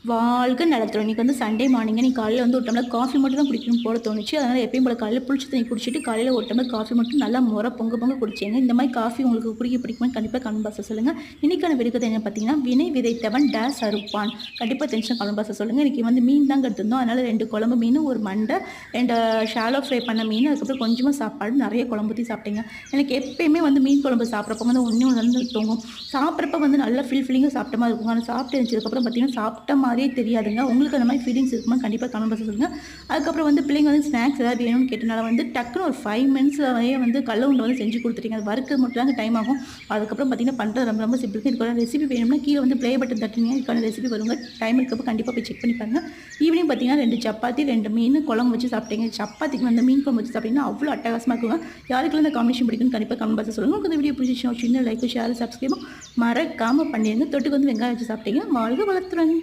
வாழ்க நலத்துடன். இன்னைக்கு வந்து சண்டே மார்னிங் நீ காலையில வந்து ஒரு டம்ளர் காஃபி மட்டும் தான் குடிக்கணும்னு போல தோணுச்சு. அதனால எப்பயும் போல காலையில புளிச்ச தண்ணி குடிச்சிட்டு காலையில ஒரு டம்ளர் காஃபி மட்டும் நல்லா பொங்க பொங்க குடிச்சேங்க. இந்த மாதிரி காஃபி உங்களுக்கு குடிக்க பிடிக்குமான்னு கண்டிப்பா கமெண்ட் பாக்ஸ்ல சொல்லுங்க. இன்னைக்கான விடுகதை என்ன பார்த்தீங்கன்னா, வினை விதைத்தவன் டேஸ் அறுப்பான். கண்டிப்பா தெரிஞ்சுனா கமெண்ட் பாக்ஸ்ல சொல்லுங்க. இன்னைக்கு வந்து மீன் தாங்க எடுத்திருந்தோம். அதனால 2 குழம்பு மீன், ஒரு மண்டை, 2 ஷாலோ ஃப்ரை பண்ண மீன், அதுக்கப்புறம் கொஞ்சமா சாப்பாடு, நிறைய குழம்பு ஊத்தி சாப்பிட்டேங்க. எனக்கு எப்பயுமே வந்து மீன் குழம்பு சாப்பிட்றப்ப வந்து ஒண்ணே ஒண்ணு வந்து தூங்கும். சாப்பிட்றப்ப வந்து நல்லா ஃபில்லிங்கா சாப்பிட்ட மாதிரி இருக்கும். ஆனா சாப்பிட்டு எழுந்திரிச்சதுக்கப்புறம் பார்த்தீங்கன்னா, சாப்பிட்ட மாதிரியே தெரியாதுங்க. உங்களுக்கு அந்த மாதிரி ஃபீலிங்ஸ் இருக்குமான்னு கண்டிப்பா கமெண்ட் பாக்ஸ்ல சொல்லுங்க. அதுக்கப்புறம் வந்து பிள்ளைங்க வந்து ஸ்நாக்ஸ் ஏதாவது வேணும்னு கேட்டனால வந்து டக்குனு ஒரு 5 மினிட்ஸ்லயே வந்து கடல உருண்டை வந்து செஞ்சு கொடுத்துட்டீங்க. அது வறுக்கிறது மட்டும் தாங்க டைம் ஆகும். அதுக்கப்புறம் பார்த்தீங்கன்னா, பண்ணுறது ரொம்ப ரொம்ப சிம்பிள். இதுக்கான ரெசிபி வேணும்னா கீழே வந்து ப்ளே பட்டன் தட்டுனீங்க. இதுக்கான ரெசிபி வருங்க. டைம் இருக்கப்போ கண்டிப்பாக போய் செக் பண்ணி பாருங்க. ஈவினிங் பார்த்தீங்கன்னா 2 சப்பாத்தி, 2 மீன் குழம்பு வச்சு சாப்பிட்டீங்க. சப்பாத்திக்கு வந்து மீன் குழம்பு வச்சு சாப்பிட்டீங்கன்னா அவ்வளோ அட்டகாசமாக இருக்குங்க. யாருக்கெல்லாம் இந்த காம்பினேஷன் பிடிக்கும்னு கண்டிப்பாக கமெண்ட் பாக்ஸ்ல சொல்லுங்க. உங்களுக்கு இந்த வீடியோ பிடிச்சிச்சுன்னா ஒரு சின்ன லைக், ஷேர், சப்ஸ்கிரைப் மறக்காம பண்ணிடுங்க. தொட்டுக்கு வந்து வெங்காயம் வச்சு சாப்பிட்டீங்க. வாழ்க வளத்துடன்.